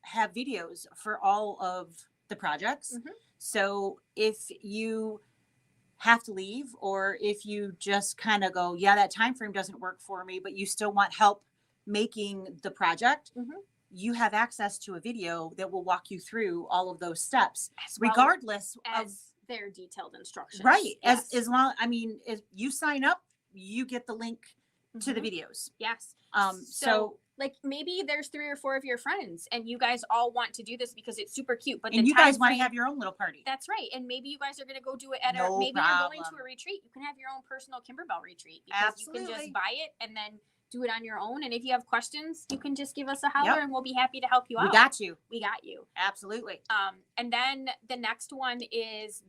have videos for all of the projects. So if you have to leave, or if you just kind of go, yeah, that time frame doesn't work for me, but you still want help making the project, you have access to a video that will walk you through all of those steps, regardless of their detailed instructions. Right. Yes. As long, I mean, if you sign up, you get the link to the videos. Yes. So like maybe there's 3 or 4 of your friends and you guys all want to do this because it's super cute, but and you guys want to have your own little party. That's right. And maybe you guys are going to go do it at No maybe problem. You're going to a retreat. You can have your own personal Kimberbell retreat because Absolutely. you can just buy it and then do it on your own. And if you have questions, you can just give us a holler and we'll be happy to help you out. We got you. We got you. Absolutely. And then the next one is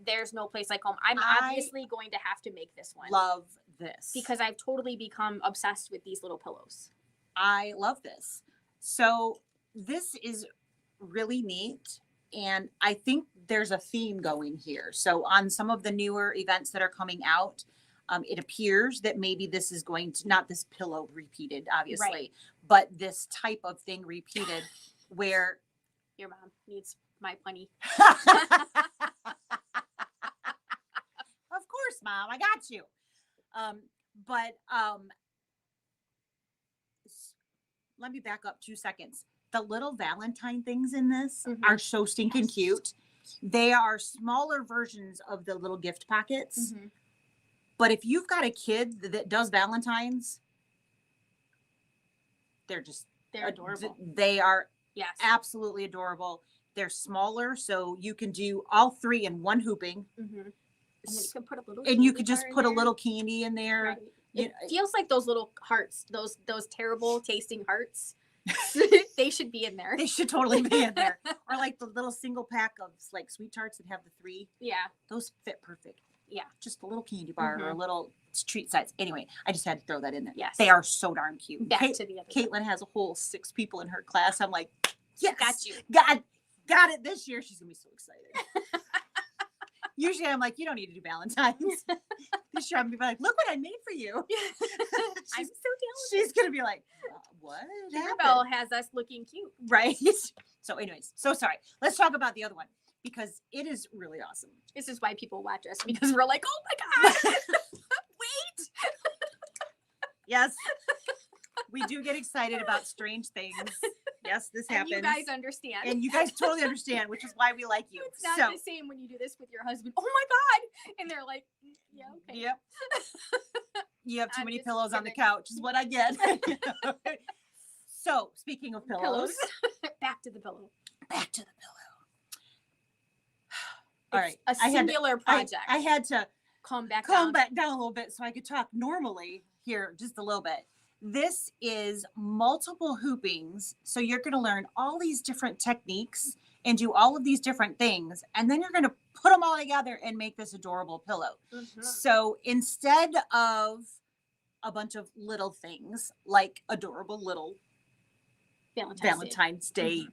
There's No Place Like Home. I'm obviously going to have to make this one. Love this. Because I've totally become obsessed with these little pillows. I love this. So this is really neat. And I think there's a theme going here. So on some of the newer events that are coming out, it appears that maybe this is going to, not this pillow repeated, obviously, but this type of thing repeated where your mom needs my money. Of course, Mom, I got you. But let me back up 2 seconds. The little Valentine things in this are so stinking cute. They are smaller versions of the little gift pockets. But if you've got a kid that does Valentines, they're adorable. They are absolutely adorable. They're smaller, so you can do all 3 in one hooping. And then you can put a little and you could just put a little candy in there. Right. It feels like those little hearts, those terrible tasting hearts. They should be in there. They should totally be in there. Or like the little single pack of like sweet tarts that have the 3. Yeah. Those fit perfect. Yeah. Just a little candy bar or a little treat size. Anyway, I just had to throw that in there. Yes. They are so darn cute. Back to the other Caitlin has a whole 6 people in her class. I'm like, yes, got you. Got it this year. She's going to be so excited. Usually I'm like, you don't need to do Valentine's. This year I'm going to be like, look what I made for you. I'm so talented. She's going to be like, what? Kimberbell has us looking cute. Right. So anyways, so sorry. Let's talk about the other one because it is really awesome. This is why people watch us, because we're like, oh my God, wait. Yes. We do get excited about strange things. Yes, this happens. And you guys understand. And you guys totally understand, which is why we like you. It's not the same when you do this with your husband. Oh my God. And they're like, yeah, okay. Yep. You have too many pillows on the couch is what I get. So speaking of pillows. Back to the pillow. Back to the pillow. All right. A singular project. I had to calm back down a little bit so I could talk normally here just a little bit. This is multiple hoopings. So you're going to learn all these different techniques and do all of these different things. And then you're going to put them all together and make this adorable pillow. So instead of a bunch of little things like adorable little Valentine's Day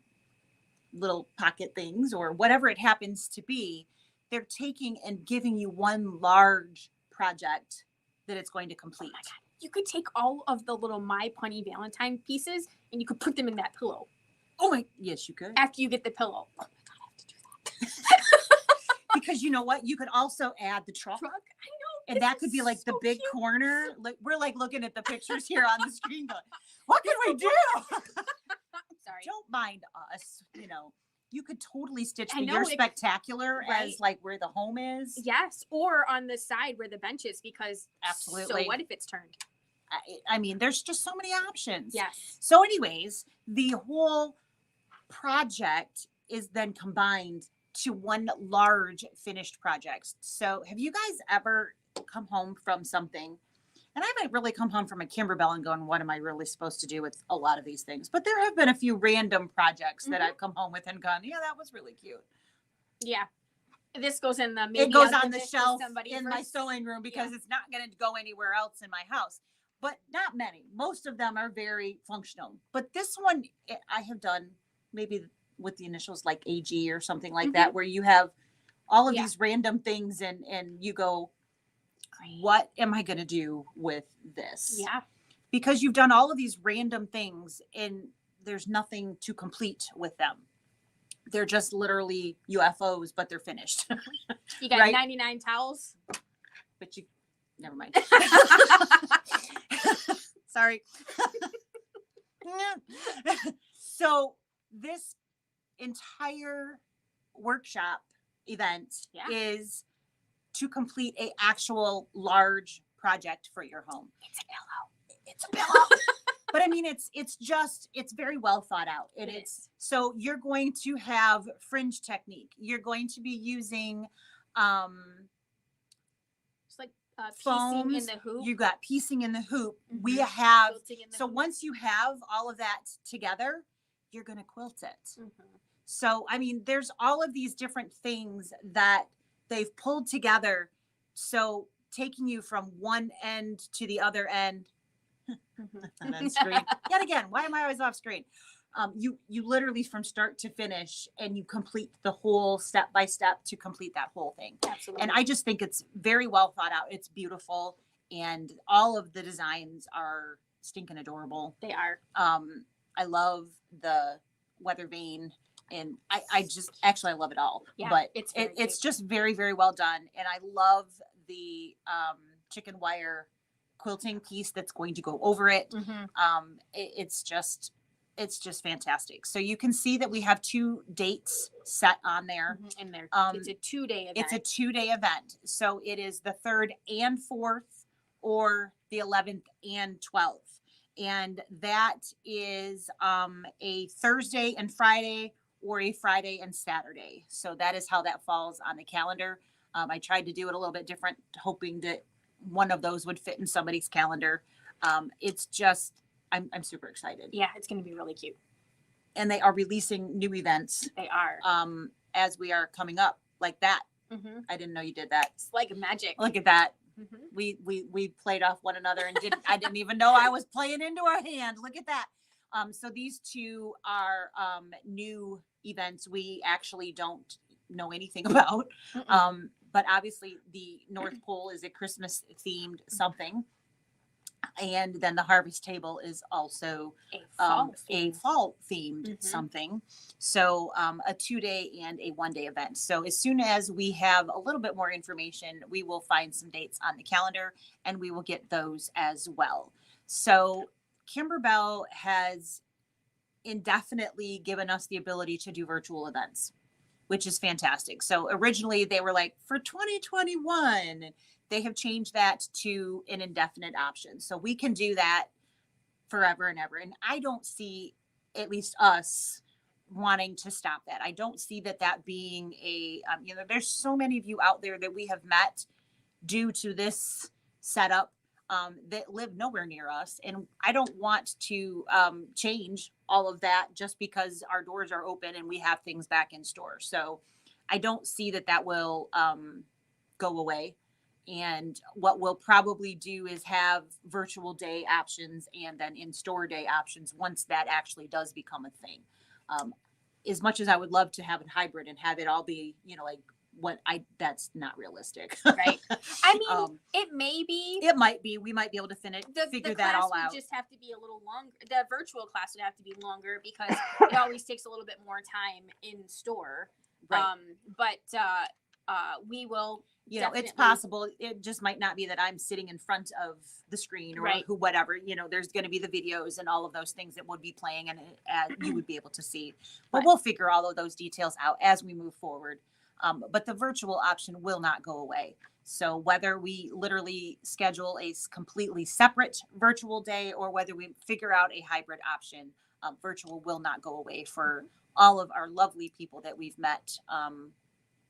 little pocket things or whatever it happens to be. They're taking and giving you one large project that it's going to complete. Oh my God. You could take all of the little My Punny Valentine pieces and you could put them in that pillow. Oh my, yes, you could. After you get the pillow. Oh my God, I have to do that. Because you know what? You could also add the truck. I know. And that could be like the big cute corner. Like, we're like looking at the pictures here on the screen going, what can we do? Sorry. Don't mind us. You know, you could totally stitch your spectacular as like where the home is. Yes. Or on the side where the bench is, because absolutely. So what if it's turned? I mean, there's just so many options. Yes. So anyways, the whole project is then combined to one large finished project. So have you guys ever come home from something? And I haven't really come home from a Kimberbell and going, what am I really supposed to do with a lot of these things? But there have been a few random projects that I've come home with and gone, yeah, that was really cute. Yeah. This goes in the it goes on the shelf in my sewing room because it's not going to go anywhere else in my house. But not many. Most of them are very functional. But this one I have done maybe with the initials like AG or something like that, where you have all of these random things and you go, what am I going to do with this? Yeah. Because you've done all of these random things and there's nothing to complete with them. They're just literally UFOs, but they're finished. You got 99 towels. But you, never mind. Sorry. So this entire workshop event is to complete a actual large project for your home. It's a pillow. But I mean, it's very well thought out. It is. So you're going to have fringe technique. You're going to be using, it's like piecing in the hoop. You got piecing in the hoop. We have, so once you have all of that together, you're going to quilt it. So, I mean, there's all of these different things that they've pulled together. So taking you from one end to the other end, and then screen. Yet again, why am I always off screen? You literally from start to finish and you complete the whole step by step to complete that whole thing. Absolutely. And I just think it's very well thought out. It's beautiful. And all of the designs are stinking adorable. They are. I love the weather vane. And I just, actually, I love it all. Yeah, but it's just very, very well done. And I love the chicken wire quilting piece that's going to go over it. It's just fantastic. So you can see that we have 2 dates set on there. And it's a 2-day event. It's a 2-day event. So it is the 3rd and 4th or the 11th and 12th. And that is a Thursday and Friday or a Friday and Saturday. So that is how that falls on the calendar. I tried to do it a little bit different, hoping that one of those would fit in somebody's calendar. It's just, I'm super excited. Yeah, it's going to be really cute. And they are releasing new events. They are. As we are coming up like that. I didn't know you did that. It's like magic. Look at that. We played off one another and I didn't even know I was playing into our hand. Look at that. So these 2 are new events we actually don't know anything about. But obviously the North Pole is a Christmas themed something. And then the harvest table is also a fall themed something. So a 2-day and a 1-day event. So as soon as we have a little bit more information, we will find some dates on the calendar and we will get those as well. So Kimberbell has indefinitely given us the ability to do virtual events, which is fantastic. So originally they were like for 2021, they have changed that to an indefinite option. So we can do that forever and ever. And I don't see, at least us, wanting to stop that. I don't see that being a, there's so many of you out there that we have met due to this setup that live nowhere near us. And I don't want to change all of that just because our doors are open and we have things back in store. So I don't see that will go away. And what we'll probably do is have virtual day options and then in-store day options once that actually does become a thing. As much as I would love to have it hybrid and have it all be, like that's not realistic. Right. I mean, it may be. It might be. We might be able to figure that all out. The class would just have to be a little longer. The virtual class would have to be longer because it always takes a little bit more time in store. Right. We will. It's possible. It just might not be that I'm sitting in front of the screen or whatever. There's going to be the videos and all of those things that would be playing and you would be able to see. But we'll figure all of those details out as we move forward. But the virtual option will not go away. So whether we literally schedule a completely separate virtual day or whether we figure out a hybrid option, virtual will not go away for all of our lovely people that we've met.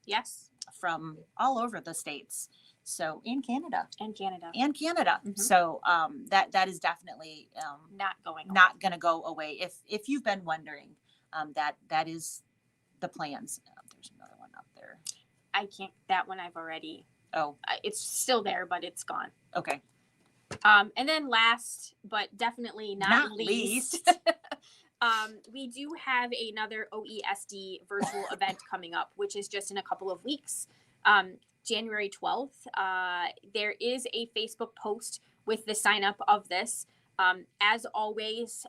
Yes. From all over the states. So in Canada. Mm-hmm. So that is definitely not going to go away. If you've been wondering, that is the plans. There's another one up there. I can't. That one I've already. Oh, it's still there, but it's gone. Okay. And then last, but definitely not least. We do have another OESD virtual event coming up, which is just in a couple of weeks. January 12th. There is a Facebook post with the sign up of this. As always,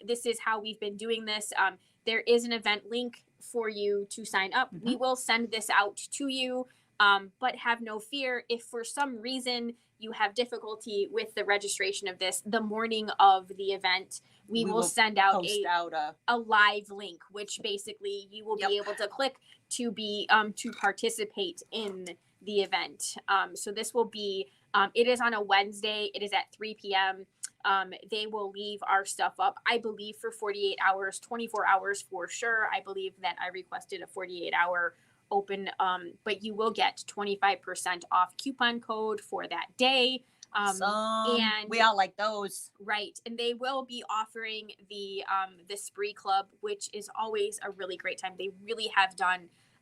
this is how we've been doing this. There is an event link for you to sign up. Mm-hmm. We will send this out to you, but have no fear. If for some reason you have difficulty with the registration of this, the morning of the event, we will send out a live link, which basically you will be able to click to be to participate in the event. So this will be, it is on a Wednesday. It is at 3 p.m. They will leave our stuff up, I believe, for 48 hours, 24 hours for sure. I believe that I requested a 48-hour open, but you will get 25% off coupon code for that day. And we all like those, right? And they will be offering the Spree Club, which is always a really great time. They really have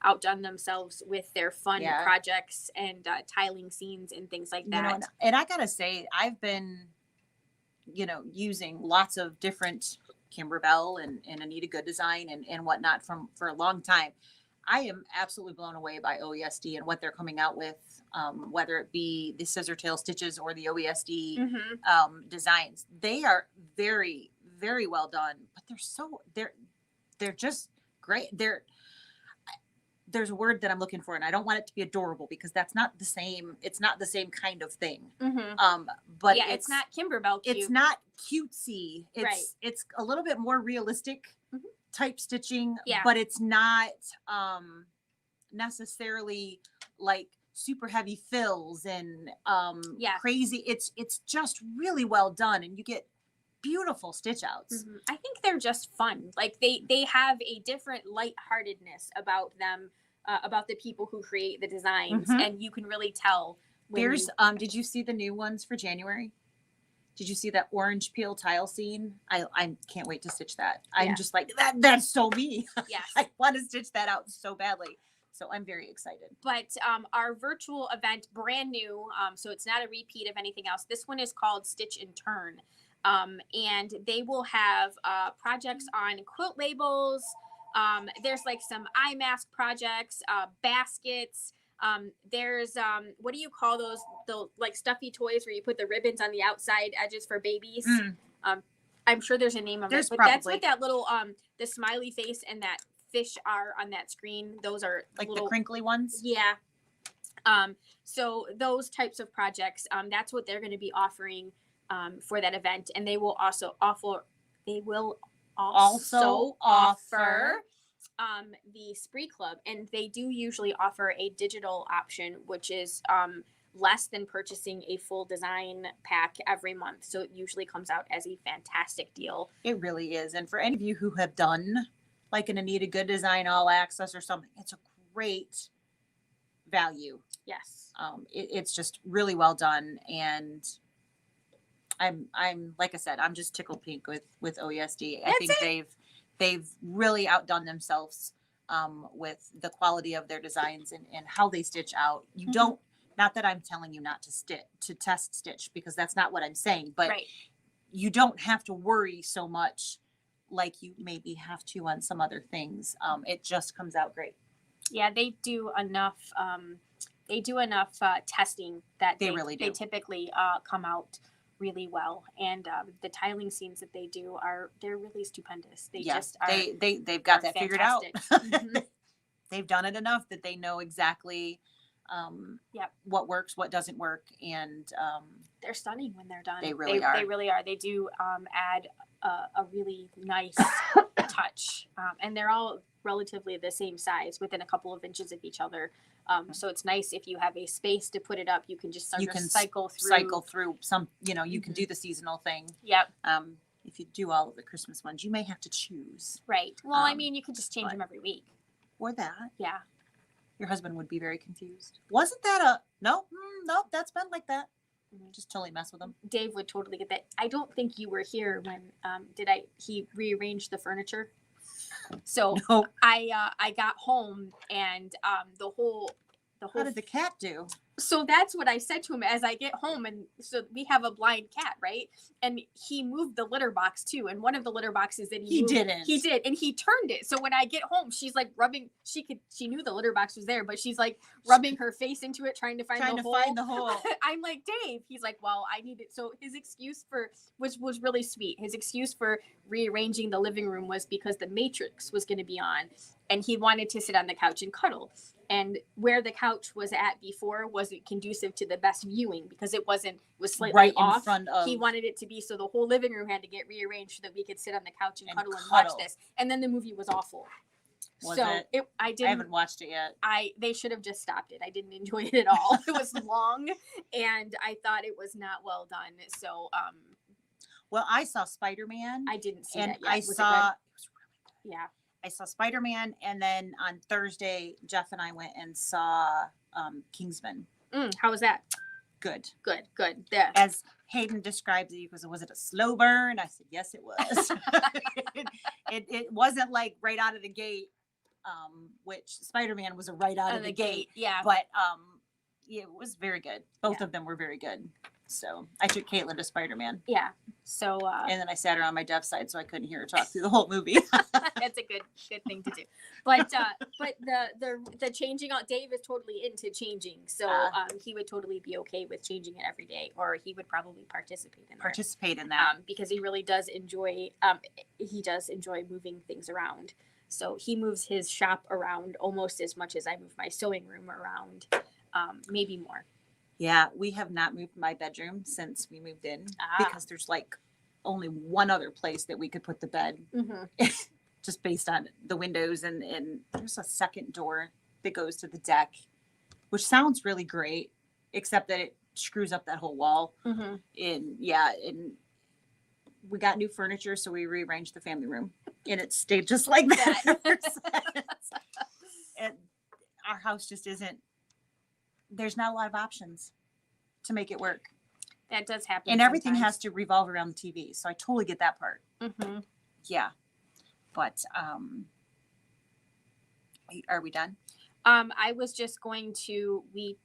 outdone themselves with their fun projects and tiling scenes and things like that. And I gotta say, I've been, using lots of different Kimberbell and Anita Good Design and whatnot for a long time. I am absolutely blown away by OESD and what they're coming out with, whether it be the scissor tail stitches or the OESD designs. They are very, very well done, but they're just great. There's a word that I'm looking for, and I don't want it to be adorable because that's not the same. It's not the same kind of thing. Mm-hmm. But it's not Kimberbell cute. It's not cutesy. It's a little bit more realistic type stitching, but it's not necessarily like super heavy fills and crazy. It's just really well done, and you get beautiful stitch outs. Mm-hmm. I think they're just fun. Like they have a different lightheartedness about them, about the people who create the designs, and you can really tell. There's did you see the new ones for January? Did you see that orange peel tile scene? I can't wait to stitch that. I'm just like, that's so me. Yes. I want to stitch that out so badly. So I'm very excited. But our virtual event, brand new, so it's not a repeat of anything else. This one is called Stitch and Turn. And they will have projects on quilt labels. There's like some eye mask projects, baskets. There's what do you call those? The like stuffy toys where you put the ribbons on the outside edges for babies. I'm sure the's a name of it, but that's what that little the smiley face and that fish are on that screen. Those are like the crinkly ones. Yeah. So those types of projects, that's what they're going to be offering for that event, and they will also offer the Spree Club, and they do usually offer a digital option, which is less than purchasing a full design pack every month. So it usually comes out as a fantastic deal. It really is. And for any of you who have done like an Anita Good Design All Access or something, it's a great value. Yes. It's just really well done, and I'm like I said, I'm just tickled pink with OESD. I think they've really outdone themselves with the quality of their designs and how they stitch out. You not that I'm telling you not to test stitch, because that's not what I'm saying, but Right. you don't have to worry so much like you maybe have to on some other things. It just comes out great. Yeah, they do enough. Testing that They really do. They typically come out really well, and the tiling seams that they do they're really stupendous. They just are. They've got that figured out. Mm-hmm. They've done it enough that they know exactly what works, what doesn't work, and they're stunning when they're done. They really are. They really are. They do add a really nice touch, and they're all relatively the same size, within a couple of inches of each other. So it's nice if you have a space to put it up. You can just cycle through some. You can do the seasonal thing. Yep. If you do all of the Christmas ones, you may have to choose. Right. Well, I mean, you could just change them every week. Or that. Yeah. Your husband would be very confused. Wasn't that nope, that's been like that. Just totally mess with him. Dave would totally get that. I don't think you were here when he rearranged the furniture. So no. I got home and the whole How did the cat do? So that's what I said to him as I get home. And so we have a blind cat, right? And he moved the litter box too. And one of the litter boxes that he didn't. He did. And he turned it. So when I get home, she's like rubbing, she knew the litter box was there, but she's like rubbing her face into it, trying to find the hole. I'm like, Dave. He's like, well, I need it. So his excuse was really sweet. His excuse for rearranging the living room was because the Matrix was going to be on and he wanted to sit on the couch and cuddle. And where the couch was at before wasn't conducive to the best viewing because it was slightly right off. In front of. He wanted it to be so the whole living room had to get rearranged so that we could sit on the couch and cuddle and watch this. And then the movie was awful. I haven't watched it yet. They should have just stopped it. I didn't enjoy it at all. It was long, and I thought it was not well done. So, well, I saw Spider-Man. I didn't see and that yet. I saw. Yeah. I saw Spider-Man, and then on Thursday, Jeff and I went and saw Kingsman. How was that? Good. Yeah. As Hayden described it, he goes, was it a slow burn? I said, yes, it was. it wasn't like right out of the gate, which Spider-Man was a right out of the gate. Yeah. But it was very good. Both of them were very good. So I took Caitlin to Spider-Man. Yeah. So and then I sat her on my deaf side so I couldn't hear her talk through the whole movie. That's a good thing to do. But the changing out, Dave is totally into changing. So he would totally be okay with changing it every day, or he would probably participate in that. Because he really does enjoy moving things around. So he moves his shop around almost as much as I move my sewing room around, maybe more. Yeah, we have not moved my bedroom since we moved in because there's like only one other place that we could put the bed, just based on the windows, and there's a second door that goes to the deck, which sounds really great, except that it screws up that whole wall. And we got new furniture, so we rearranged the family room, and it stayed just like that. And our house just isn't. There's not a lot of options to make it work. That does happen. And everything has to revolve around the TV. So I totally get that part. Yeah. But are we done? I was just going to, we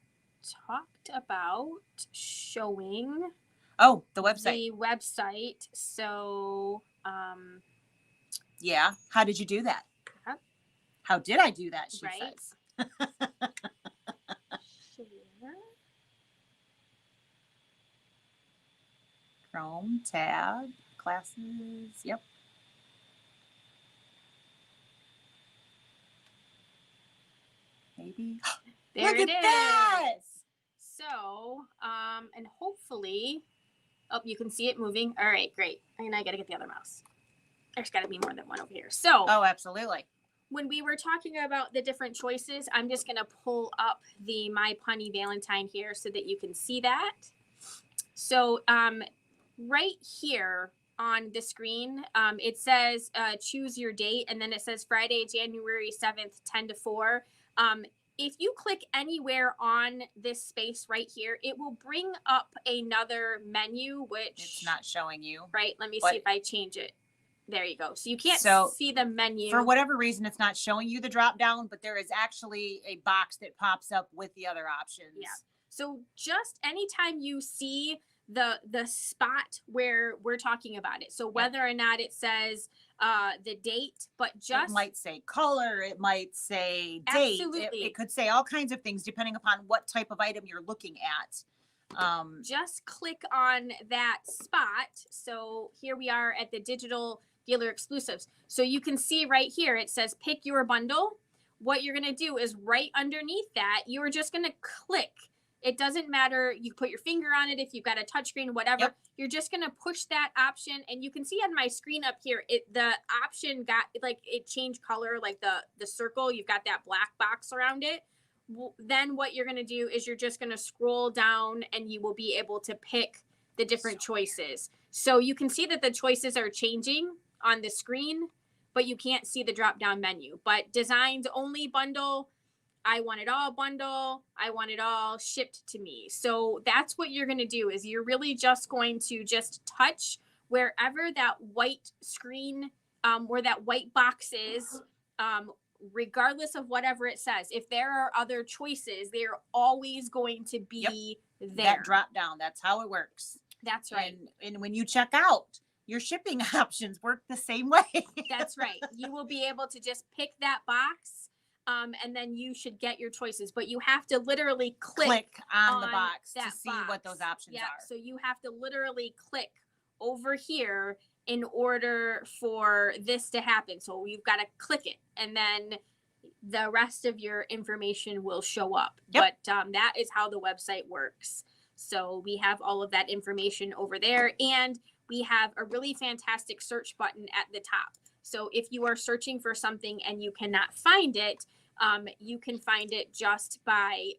talked about showing. Oh, the website. The website. So. Yeah. How did you do that? How did I do that? She says. Chrome, tab, classes, yep. Maybe. There Look it at is. That. So, and hopefully, you can see it moving. All right, great. And I got to get the other mouse. There's got to be more than one over here. So. Oh, absolutely. When we were talking about the different choices, I'm just going to pull up the My Punny Valentine here so that you can see that. So, right here on the screen, it says choose your date, and then it says Friday, January 7th, 10 to 4. If you click anywhere on this space right here, it will bring up another menu, which it's not showing you. Right. Let me see if I change it. There you go. So you can't see the menu. For whatever reason, it's not showing you the drop down, but there is actually a box that pops up with the other options. Yeah. So just anytime you see the spot where we're talking about it, so whether or not it says the date, but just it might say color, it might say date, absolutely, it could say all kinds of things depending upon what type of item you're looking at. Just click on that spot. So here we are at the digital dealer exclusives. So you can see right here, it says pick your bundle. What you're going to do is right underneath that, you're just going to click. It doesn't matter. You put your finger on it if you've got a touchscreen, whatever. Yep. You're just going to push that option. And you can see on my screen up here, the option got like it changed color, like the circle. You've got that black box around it. Then what you're going to do is you're just going to scroll down and you will be able to pick the different choices. So you can see that the choices are changing on the screen, but you can't see the drop down menu. But designed only bundle, I want it all bundle, I want it all shipped to me. So that's what you're going to do is you're really just going to just touch wherever that white screen, where that white box is, regardless of whatever it says. If there are other choices, they're always going to be there. That drop down, that's how it works. That's right. And when you check out, your shipping options work the same way. That's right. You will be able to just pick that box, and then you should get your choices. But you have to literally click on the box to see what those options are. So you have to literally click over here in order for this to happen. So you've got to click it, and then the rest of your information will show up. Yep. But that is how the website works. So we have all of that information over there, and we have a really fantastic search button at the top. So if you are searching for something and you cannot find it, you can find it just by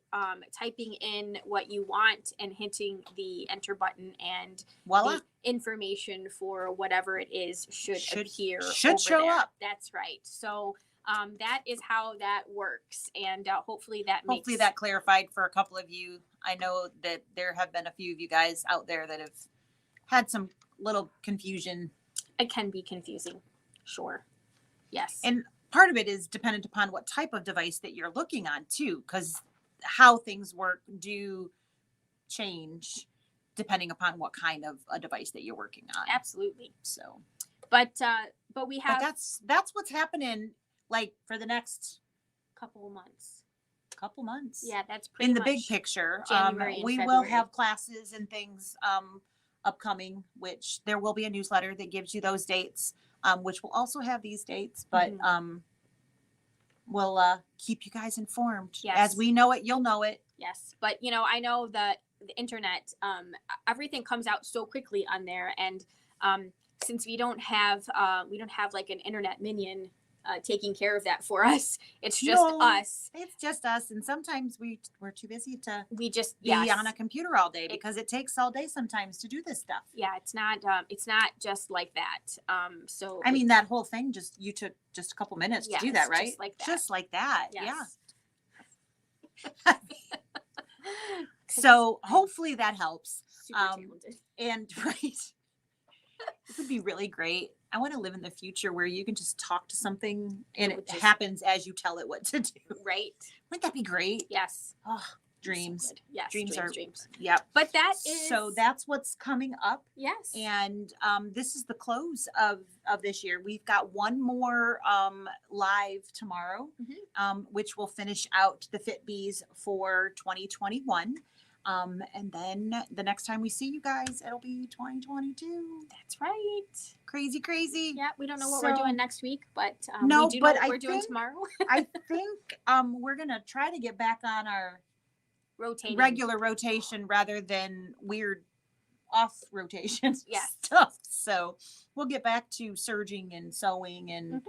typing in what you want and hitting the enter button, and voila, the information for whatever it is should appear. Should show up. That's right. So that is how that works, and hopefully that clarified for a couple of you. I know that there have been a few of you guys out there that have had some little confusion. It can be confusing, sure. Yes. And part of it is dependent upon what type of device that you're looking on too, because how things work do change depending upon what kind of a device that you're working on. Absolutely. So, but we have. But that's what's happening like for the next couple months. Yeah, that's pretty in the much big picture. January we will have classes and things upcoming, which there will be a newsletter that gives you those dates, which will also have these dates, but we'll keep you guys informed. Yes. As we know it, you'll know it. Yes, but I know that the internet, everything comes out so quickly on there, and since we don't have like an internet minion taking care of that for us, it's just us. It's just us, and sometimes we're too busy to be on a computer all day, because it takes all day sometimes to do this stuff. Yeah, it's not just like that. So I mean, that whole thing you took just a couple minutes to do that, right? Just like that. Yes. Yeah. So hopefully that helps. Super talented. And it would be really great. I want to live in the future where you can just talk to something and it happens as you tell it what to do. Right. Wouldn't that be great? Yes. Oh, dreams. So yes. Dreams. Yeah. But so that's what's coming up. Yes. And this is the close of this year. We've got one more live tomorrow, which will finish out the Fit Bees for 2021. And then the next time we see you guys, it'll be 2022. That's right. Crazy. Yeah, we don't know what we're doing next week, but we do know what we're doing tomorrow. I think we're gonna try to get back on our regular rotation rather than weird off rotation stuff. So we'll get back to serging and sewing and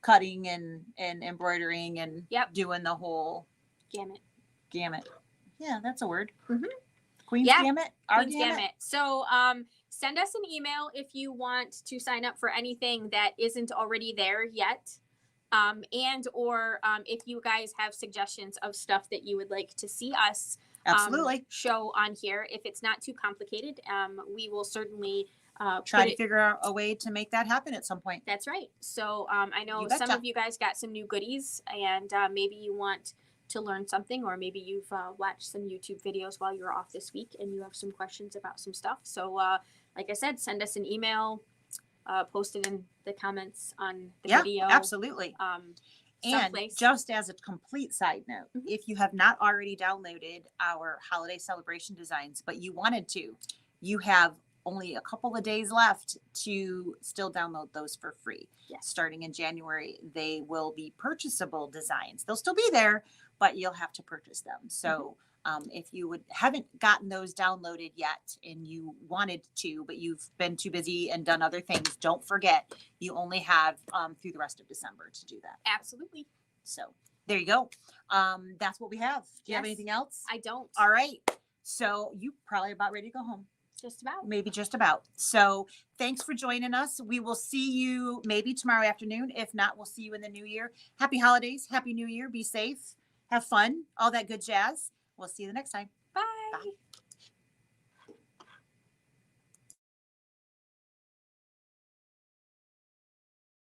cutting and embroidering and doing the whole gamut. Yeah, that's a word. Queen's Gamut. Queen's Gamut. So send us an email if you want to sign up for anything that isn't already there yet. And or if you guys have suggestions of stuff that you would like to see us show on here. If it's not too complicated, we will certainly try to figure out a way to make that happen at some point. That's right. So I know some of you guys got some new goodies, and maybe you want to learn something, or maybe you've watched some YouTube videos while you're off this week and you have some questions about some stuff. So like I said, send us an email, post it in the comments on the video. Absolutely. And someplace. just as a complete side note, if you have not already downloaded our holiday celebration designs, but you wanted to, you have only a couple of days left to still download those for free. Yes. Starting in January, they will be purchasable designs. They'll still be there, but you'll have to purchase them. So if you haven't gotten those downloaded yet and you wanted to, but you've been too busy and done other things, don't forget, you only have through the rest of December to do that. Absolutely. So there you go. That's what we have. Do you have anything else? I don't. All right. So you probably about ready to go home. Just about. Maybe just about. So thanks for joining us. We will see you maybe tomorrow afternoon. If not, we'll see you in the new year. Happy holidays. Happy New Year. Be safe. Have fun. All that good jazz. We'll see you the next time. Bye. Bye.